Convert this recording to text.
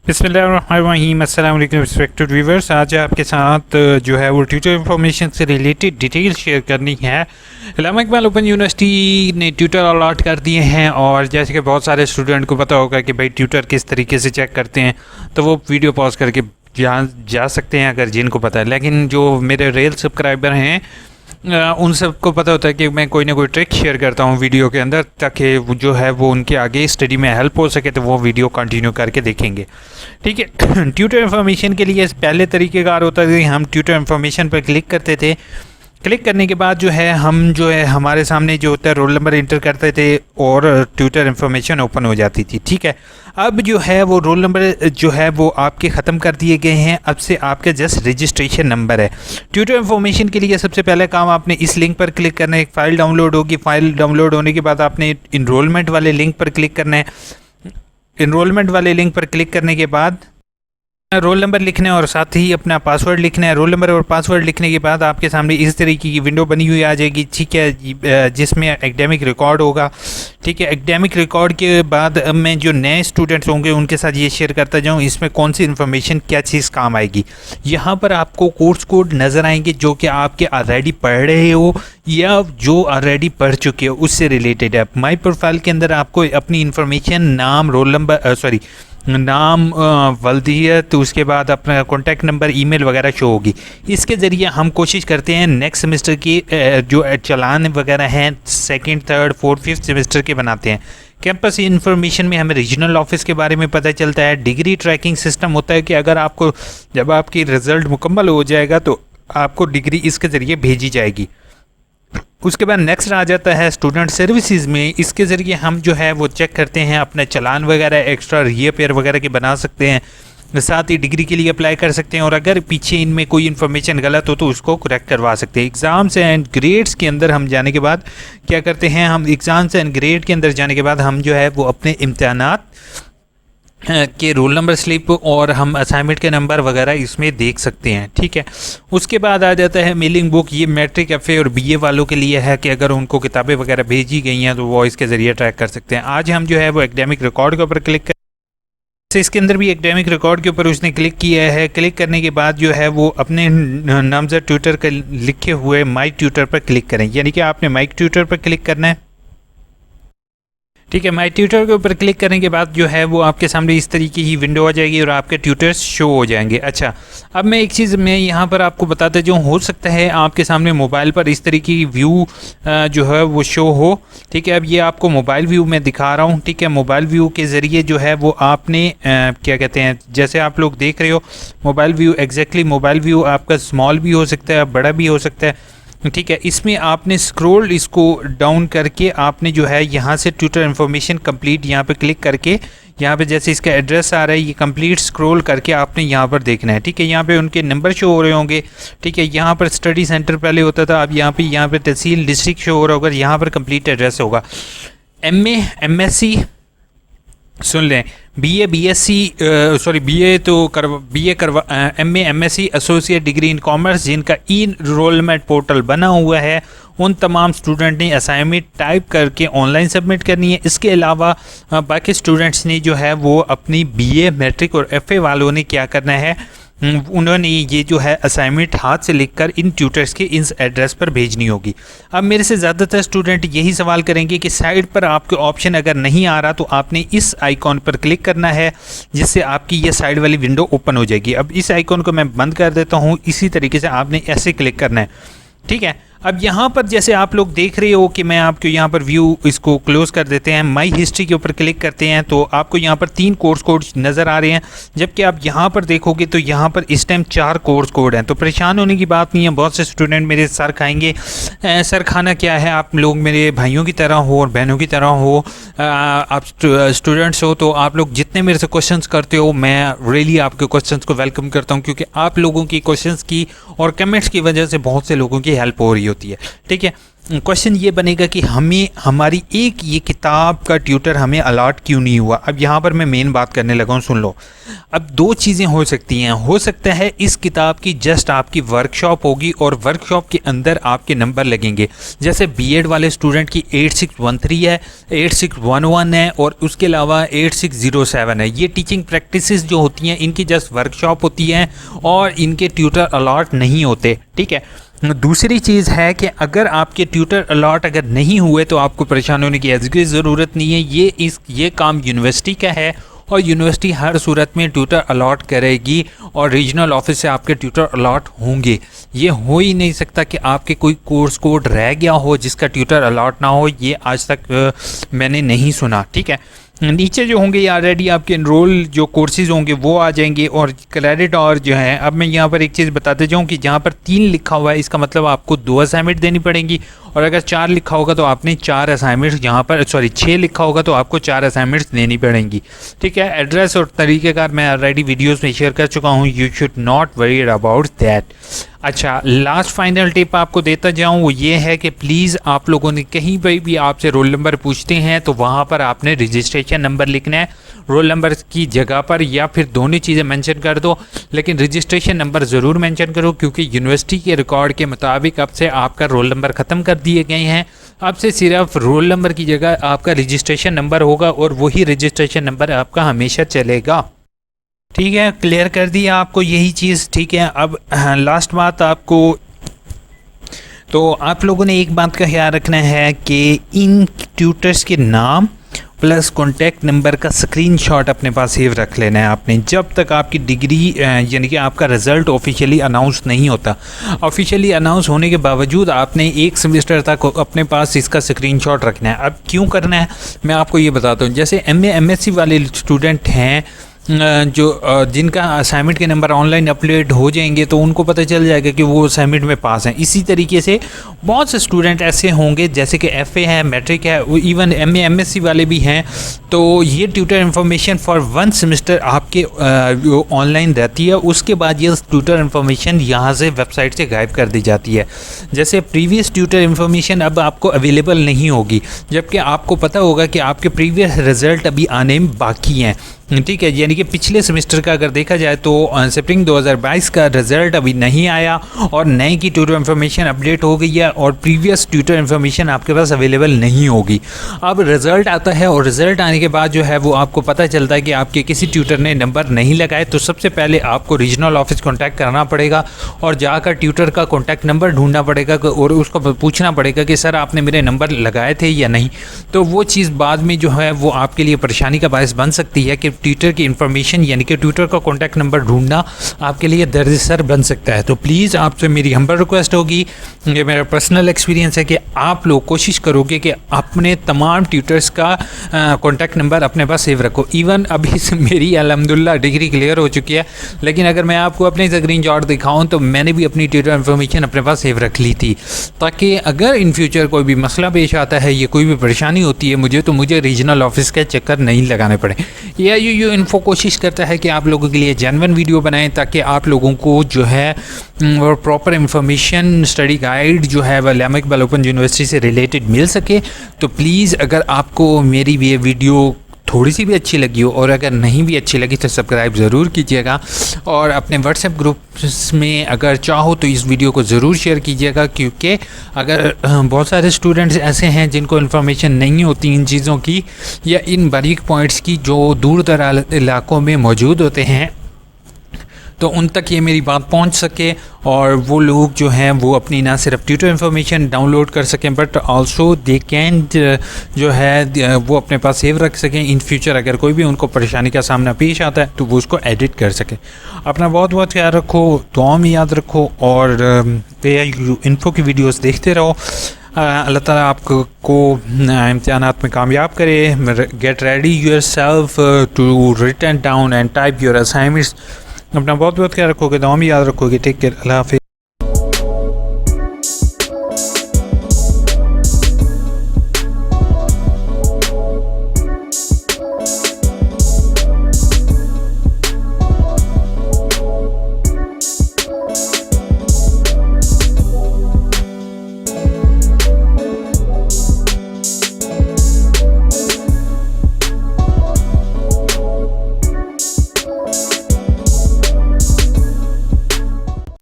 बिस्मिल्लाहिर्रहमानिर्रहीम। अस्सलाम वालेकुम रिस्पेक्टेड व्यूवर्स। आज आपके साथ जो है वो ट्यूटर इन्फॉर्मेशन से रिलेटेड डिटेल शेयर करनी है। अल्लामा इकबाल ओपन यूनिवर्सिटी ने ट्यूटर अलॉट कर दिए हैं और जैसे कि बहुत सारे स्टूडेंट को पता होगा कि भाई ट्यूटर किस तरीके से चेक करते हैं, तो वो वीडियो पॉज करके जा सकते हैं अगर जिनको पता है। लेकिन जो मेरे रियल सब्सक्राइबर हैं उन सबको पता होता है कि मैं कोई ना कोई ट्रिक शेयर करता हूँ वीडियो के अंदर, ताकि वो जो है वो उनके आगे स्टडी में हेल्प हो सके, तो वो वीडियो कंटिन्यू करके देखेंगे। ठीक है। ट्यूटर इन्फॉर्मेशन के लिए पहले तरीक़ेकार होता है कि हम ट्यूटर इन्फॉर्मेशन पर क्लिक करते थे। क्लिक करने के बाद जो है हम जो है हमारे सामने जो होता है रोल नंबर इंटर करते थे और ट्यूटर इन्फॉर्मेशन ओपन हो जाती थी। ठीक है। अब जो है वो रोल नंबर जो है वो आपके ख़त्म कर दिए गए हैं। अब से आपका जस्ट रजिस्ट्रेशन नंबर है। ट्यूटर इन्फॉर्मेशन के लिए सबसे पहले काम आपने इस लिंक पर क्लिक करना है। एक फ़ाइल डाउनलोड होगी। फ़ाइल डाउनलोड होने के बाद आपने इनरोलमेंट वाले लिंक पर क्लिक करना है। इनरोलमेंट वाले लिंक पर क्लिक करने के बाद रोल नंबर लिखना है और साथ ही अपना पासवर्ड लिखना है। रोल नंबर और पासवर्ड लिखने के बाद आपके सामने इस तरीके की विंडो बनी हुई आ जाएगी। ठीक है, जिसमें एकेडमिक रिकॉर्ड होगा। ठीक है। एकेडमिक रिकॉर्ड के बाद अब मैं जो नए स्टूडेंट्स होंगे उनके साथ ये शेयर करता जाऊँ इसमें कौन सी इन्फॉर्मेशन क्या चीज़ काम आएगी। यहाँ पर आपको कोर्स कोड नज़र आएंगे जो कि आपके ऑलरेडी पढ़ रहे हो या जो ऑलरेडी पढ़ चुके हो उससे रिलेटेड है। माई प्रोफाइल के अंदर आपको अपनी इन्फॉर्मेशन, नाम, रोल नंबर नाम, वल्दियत, उसके बाद अपना कॉन्टैक्ट नंबर, ईमेल वगैरह शो होगी। इसके ज़रिए हम कोशिश करते हैं नेक्स्ट सेमेस्टर की जो चालान वगैरह हैं second, third, fourth, fifth semester के बनाते हैं। कैंपस इन्फॉर्मेशन में हमें रीजनल ऑफिस के बारे में पता चलता है। डिग्री ट्रैकिंग सिस्टम होता है कि अगर आपको जब आपकी रिज़ल्ट मुकम्मल हो जाएगा तो आपको डिग्री इसके ज़रिए भेजी जाएगी। उसके बाद नेक्स्ट आ जाता है स्टूडेंट सर्विसेज में। इसके ज़रिए हम जो है वो चेक करते हैं अपने चालान वगैरह, एक्स्ट्रा रीअपेयर वगैरह के बना सकते हैं। साथ ही डिग्री के लिए अप्लाई कर सकते हैं और अगर पीछे इनमें कोई इन्फॉर्मेशन गलत हो तो उसको करेक्ट करवा सकते हैं। एग्ज़ाम्स एंड ग्रेड्स के अंदर हम जाने के बाद क्या करते हैं, हम एग्ज़ाम्स एंड ग्रेड के अंदर जाने के बाद हम जो है वो अपने इम्तहानात के रोल नंबर स्लिप और हम असाइनमेंट के नंबर वगैरह इसमें देख सकते हैं। ठीक है। उसके बाद आ जाता है मेलिंग बुक। ये मैट्रिक, एफए और बीए वालों के लिए है कि अगर उनको किताबें वगैरह भेजी गई हैं तो वो इसके ज़रिए ट्रैक कर सकते हैं। आज हम जो है वो एकेडमिक रिकॉर्ड के ऊपर क्लिक कर, इसके अंदर भी एकेडमिक रिकॉर्ड के ऊपर उसने क्लिक किया है। क्लिक करने के बाद जो है वो अपने नामज़द ट्यूटर के लिखे हुए माई ट्यूटर पर क्लिक करें, यानी कि आपने माई ट्यूटर पर क्लिक करना है। ठीक है। माई ट्यूटर के ऊपर क्लिक करने के बाद जो है वो आपके सामने इस तरीके की विंडो आ जाएगी और आपके ट्यूटर्स शो हो जाएंगे। अच्छा, अब मैं एक चीज़ मैं यहाँ पर आपको बताता जो हो सकता है आपके सामने मोबाइल पर इस तरीके की व्यू जो है वो शो हो। ठीक है। अब ये आपको मोबाइल व्यू में दिखा रहा हूँ। ठीक है। मोबाइल व्यू के ज़रिए जो है वो आपने क्या कहते हैं, जैसे आप लोग देख रहे हो mobile view, exactly mobile view आपका स्मॉल भी हो सकता है, बड़ा भी हो सकता है। ठीक है। इसमें आपने स्क्रॉल इसको डाउन करके आपने जो है यहाँ से ट्यूटर इन्फॉर्मेशन कंप्लीट यहाँ पे क्लिक करके यहाँ पे जैसे इसका एड्रेस आ रहा है ये कंप्लीट स्क्रॉल करके आपने यहाँ पर देखना है। ठीक है। यहाँ पे उनके नंबर शो हो रहे होंगे। ठीक है। यहाँ पर स्टडी सेंटर पहले होता था, अब यहाँ पे तहसील, डिस्ट्रिक्ट शो हो रहा होगा। यहाँ पर कंप्लीट एड्रेस होगा। एमए, एमएससी, सुन लें, बीए, बीएससी, सॉरी बीए करवा, MA, MSc, associate degree in commerce जिनका ई रोलमेंट पोर्टल बना हुआ है उन तमाम स्टूडेंट ने असाइनमेंट टाइप करके ऑनलाइन सबमिट करनी है। इसके अलावा बाकी स्टूडेंट्स ने जो है वो अपनी बीए, मैट्रिक और एफए वालों ने क्या करना है, उन्होंने ये जो है असाइनमेंट हाथ से लिखकर इन ट्यूटर्स के इस एड्रेस पर भेजनी होगी। अब मेरे से ज़्यादातर स्टूडेंट यही सवाल करेंगे कि साइड पर आपके ऑप्शन अगर नहीं आ रहा तो आपने इस आइकॉन पर क्लिक करना है जिससे आपकी ये साइड वाली विंडो ओपन हो जाएगी। अब इस आइकॉन को मैं बंद कर देता हूँ। इसी तरीके से आपने ऐसे क्लिक करना है। ठीक है। अब यहाँ पर जैसे आप लोग देख रहे हो कि मैं आपको यहाँ पर व्यू इसको क्लोज कर देते हैं, माई हिस्ट्री के ऊपर क्लिक करते हैं तो आपको यहाँ पर 3 कोर्स कोड नज़र आ रहे हैं, जबकि आप यहाँ पर देखोगे तो यहाँ पर इस टाइम 4 कोर्स कोड हैं। तो परेशान होने की बात नहीं है। बहुत से स्टूडेंट मेरे सर खाएंगे, सर खाना क्या है, आप लोग मेरे भाइयों की तरह हो और बहनों की तरह हो, आप स्टूडेंट्स हो, तो आप लोग जितने मेरे से क्वेश्चंस करते हो मैं रियली आपके क्वेश्चंस को वेलकम करता हूँ, क्योंकि आप लोगों की क्वेश्चंस की और कमेंट्स की वजह से बहुत से लोगों की हेल्प हो रही होती है। ठीक है। क्वेश्चन ये बनेगा कि हमें हमारी एक ये किताब का ट्यूटर हमें अलॉट क्यों नहीं हुआ। अब यहाँ पर मैं मेन बात करने लगा हूँ, सुन लो। अब दो चीज़ें हो सकती हैं, हो सकता है इस किताब की जस्ट आपकी वर्कशॉप होगी और वर्कशॉप के अंदर आपके नंबर लगेंगे। जैसे बीएड वाले स्टूडेंट की 8613 है, 8611 है और उसके अलावा 8607 है। ये टीचिंग प्रैक्टिसेस जो होती हैं इनकी जस्ट वर्कशॉप होती हैं और इनके ट्यूटर अलॉट नहीं होते, ठीक है। दूसरी चीज़ है कि अगर आपके ट्यूटर अलॉट अगर नहीं हुए तो आपको परेशान होने की कोई ज़रूरत नहीं है। ये काम यूनिवर्सिटी का है और यूनिवर्सिटी हर सूरत में ट्यूटर अलॉट करेगी और रीजनल ऑफिस से आपके ट्यूटर अलॉट होंगे। ये हो ही नहीं सकता कि आपके कोई कोर्स कोड रह गया हो जिसका ट्यूटर अलॉट ना हो, ये आज तक मैंने नहीं सुना, ठीक है। नीचे जो होंगे ये ऑलरेडी आपके एनरोल जो कोर्सेज होंगे वो आ जाएंगे और क्रेडिट और जो है। अब मैं यहाँ पर एक चीज़ बताते जाऊँ कि जहाँ पर 3 लिखा हुआ है इसका मतलब आपको 2 असाइनमेंट देनी पड़ेंगी और अगर 4 लिखा होगा तो आपने 4 असाइनमेंट्स यहाँ पर 6 लिखा होगा तो आपको 4 असाइनमेंट्स देनी पड़ेंगी, ठीक है। एड्रेस और तरीक़ेकार मैं ऑलरेडी वीडियोस में शेयर कर चुका हूँ, you should not worry about that. अच्छा, लास्ट फाइनल टिप आपको देता जाऊँ वो ये है कि प्लीज़ आप लोगों ने कहीं पर भी आपसे रोल नंबर पूछते हैं तो वहाँ पर आपने रजिस्ट्रेशन नंबर लिखना है, रोल नंबर की जगह पर, या फिर दोनों चीज़ें मेंशन कर दो, लेकिन रजिस्ट्रेशन नंबर ज़रूर मेंशन करो क्योंकि यूनिवर्सिटी के रिकॉर्ड के मुताबिक अब से आपका रोल नंबर ख़त्म कर दिए गए हैं। अब से सिर्फ रोल नंबर की जगह आपका रजिस्ट्रेशन नंबर होगा और वही रजिस्ट्रेशन नंबर आपका हमेशा चलेगा, ठीक है। क्लियर कर दिया आपको यही चीज़, ठीक है। अब लास्ट बात आपको, तो आप लोगों ने एक बात का ख्याल रखना है कि इन ट्यूटर्स के नाम प्लस कॉन्टैक्ट नंबर का स्क्रीनशॉट अपने पास सेव रख लेना है आपने, जब तक आपकी डिग्री यानी कि आपका रिज़ल्ट ऑफिशियली अनाउंस नहीं होता। ऑफिशियली अनाउंस होने के बावजूद आपने 1 सेमेस्टर तक अपने पास इसका स्क्रीनशॉट रखना है। अब क्यों करना है मैं आपको ये बताता हूँ। जैसे MA MSc वाले स्टूडेंट हैं जो जिनका असाइनमेंट के नंबर ऑनलाइन अपलोड हो जाएंगे तो उनको पता चल जाएगा कि वो असाइनमेंट में पास हैं। इसी तरीके से बहुत से स्टूडेंट ऐसे होंगे जैसे कि FA है, मैट्रिक है, इवन MA MSc वाले भी हैं, तो ये ट्यूटर इन्फॉर्मेशन फॉर 1 सेमेस्टर आपके ऑनलाइन रहती है। उसके बाद ये ट्यूटर इन्फॉर्मेशन यहाँ से वेबसाइट से गायब कर दी जाती है। जैसे प्रीवियस ट्यूटर इन्फॉर्मेशन अब आपको अवेलेबल नहीं होगी, जबकि आपको पता होगा कि आपके प्रीवियस रिज़ल्ट अभी आने बाकी हैं, ठीक है। यानी कि पिछले सेमेस्टर का अगर देखा जाए तो स्प्रिंग 2022 का रिज़ल्ट अभी नहीं आया और नए की ट्यूटर इन्फॉर्मेशन अपडेट हो गई है और प्रीवियस ट्यूटर इन्फॉर्मेशन आपके पास अवेलेबल नहीं होगी। अब रिज़ल्ट आता है और रिज़ल्ट आने के बाद जो है वो आपको पता चलता है कि आपके किसी ट्यूटर ने नंबर नहीं लगाए, तो सबसे पहले आपको रीजनल ऑफिस कॉन्टैक्ट करना पड़ेगा और जाकर ट्यूटर का कॉन्टैक्ट नंबर ढूंढना पड़ेगा और उसको पूछना पड़ेगा कि सर आपने मेरे नंबर लगाए थे या नहीं। तो वो चीज़ बाद में जो है वो आपके लिए परेशानी का बायस बन सकती है कि ट्विटर की इन्फॉर्मेशन यानी कि ट्विटर का कॉन्टैक्ट नंबर ढूंढना आपके लिए दर्द-ए-सर बन सकता है। तो प्लीज़ आपसे मेरी हम्बल रिक्वेस्ट होगी, ये मेरा पर्सनल एक्सपीरियंस है कि आप लोग कोशिश करोगे कि अपने तमाम ट्यूटर्स का कॉन्टैक्ट नंबर अपने पास सेव रखो। इवन अभी से मेरी अल्हम्दुलिल्लाह डिग्री क्लियर हो चुकी है, लेकिन अगर मैं आपको अपने स्क्रीनशॉट दिखाऊं तो मैंने भी अपनी ट्विटर इन्फॉर्मेशन अपने पास सेव रख ली थी, ताकि अगर इन फ्यूचर कोई भी मसला पेश आता है या कोई भी परेशानी होती है मुझे, तो मुझे रीजनल ऑफिस के चक्कर नहीं लगाने पड़े। ये इन्फो कोशिश करता है कि आप लोगों के लिए जेन्युइन वीडियो बनाएं ताकि आप लोगों को जो है और प्रॉपर इन्फॉर्मेशन स्टडी गाइड जो है वह अल्लामा इकबाल ओपन यूनिवर्सिटी से रिलेटेड मिल सके। तो प्लीज़ अगर आपको मेरी ये वीडियो थोड़ी सी भी अच्छी लगी हो और अगर नहीं भी अच्छी लगी तो सब्सक्राइब ज़रूर कीजिएगा और अपने व्हाट्सएप ग्रुप्स में अगर चाहो तो इस वीडियो को ज़रूर शेयर कीजिएगा, क्योंकि अगर बहुत सारे स्टूडेंट्स ऐसे हैं जिनको इन्फॉर्मेशन नहीं होती इन चीज़ों की या इन बारीक पॉइंट्स की जो दूर दराज इलाकों में मौजूद होते हैं, तो उन तक ये मेरी बात पहुंच सके और वो लोग जो हैं वो अपनी ना सिर्फ ट्विटर इन्फॉर्मेशन डाउनलोड कर सकें बट आल्सो दे कैन जो है वो अपने पास सेव रख सकें। इन फ्यूचर अगर कोई भी उनको परेशानी का सामना पेश आता है तो वो उसको एडिट कर सकें। अपना बहुत बहुत ख्याल रखो, दुआ में याद रखो और इन्फो की वीडियोस देखते रहो। अल्लाह ताला आपको इम्तिहानात में कामयाब करे। Get ready yourself to written down and type your assignments. अपना बहुत बहुत ख्याल रखोगे, दुआ में याद रखोगे। टेक केयर, अल्लाह हाफिज़।